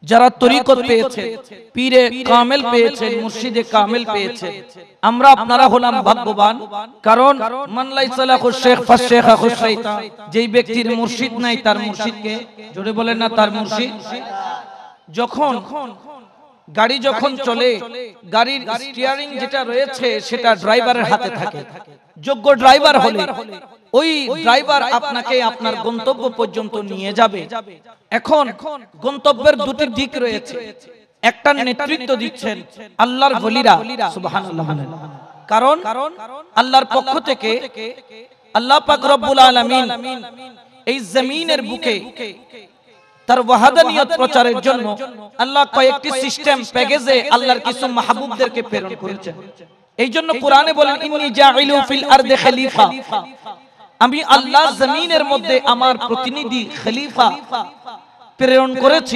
যারা তরিকত পেয়েছে, পীরে কামেল পেয়েছে, মুর্শিদে কামেল পেয়েছে, আমরা আপনারা হলাম ভাগ্যবান। কারণ মান লাইসা লাহু শেখ ফাশেখু শাইতান, যেই ব্যক্তির মুর্শিদ নাই তার মুর্শিদকে, জোরে বলেন না, তার মুর্শিদ। যখন গাড়ি যখন চলে, গাড়ির স্টিয়ারিং যেটা রয়েছে সেটা ড্রাইভারের হাতে থাকে। যোগ্য ড্রাইভার হলে ওই ড্রাইভার আপনাকে আপনার গন্তব্য পর্যন্ত নিয়ে যাবে। এখন গন্তব্যের দুটি দিক রয়েছে, একটা নেতৃত্ব দিচ্ছেন আল্লাহর ওলিরা, সুবহানাল্লাহ। কারণ আল্লাহর পক্ষ থেকে আল্লাহ পাক রব্বুল আলামিন এই জমিনের বুকে তার ওয়াহাদানিয়ত প্রচারের জন্য আল্লাহ কয়েকটি সিস্টেম প্যাকেজে আল্লাহর কিছু মাহবুবদেরকে প্রেরণ করেছেন। এই জন্য কোরআনে বলেন ইন্নী জাইলু ফিল আরদি খলিফা, আমি আল্লাহ জমিনের মধ্যে আমার প্রতিনিধি খলিফা প্রেরণ করেছি।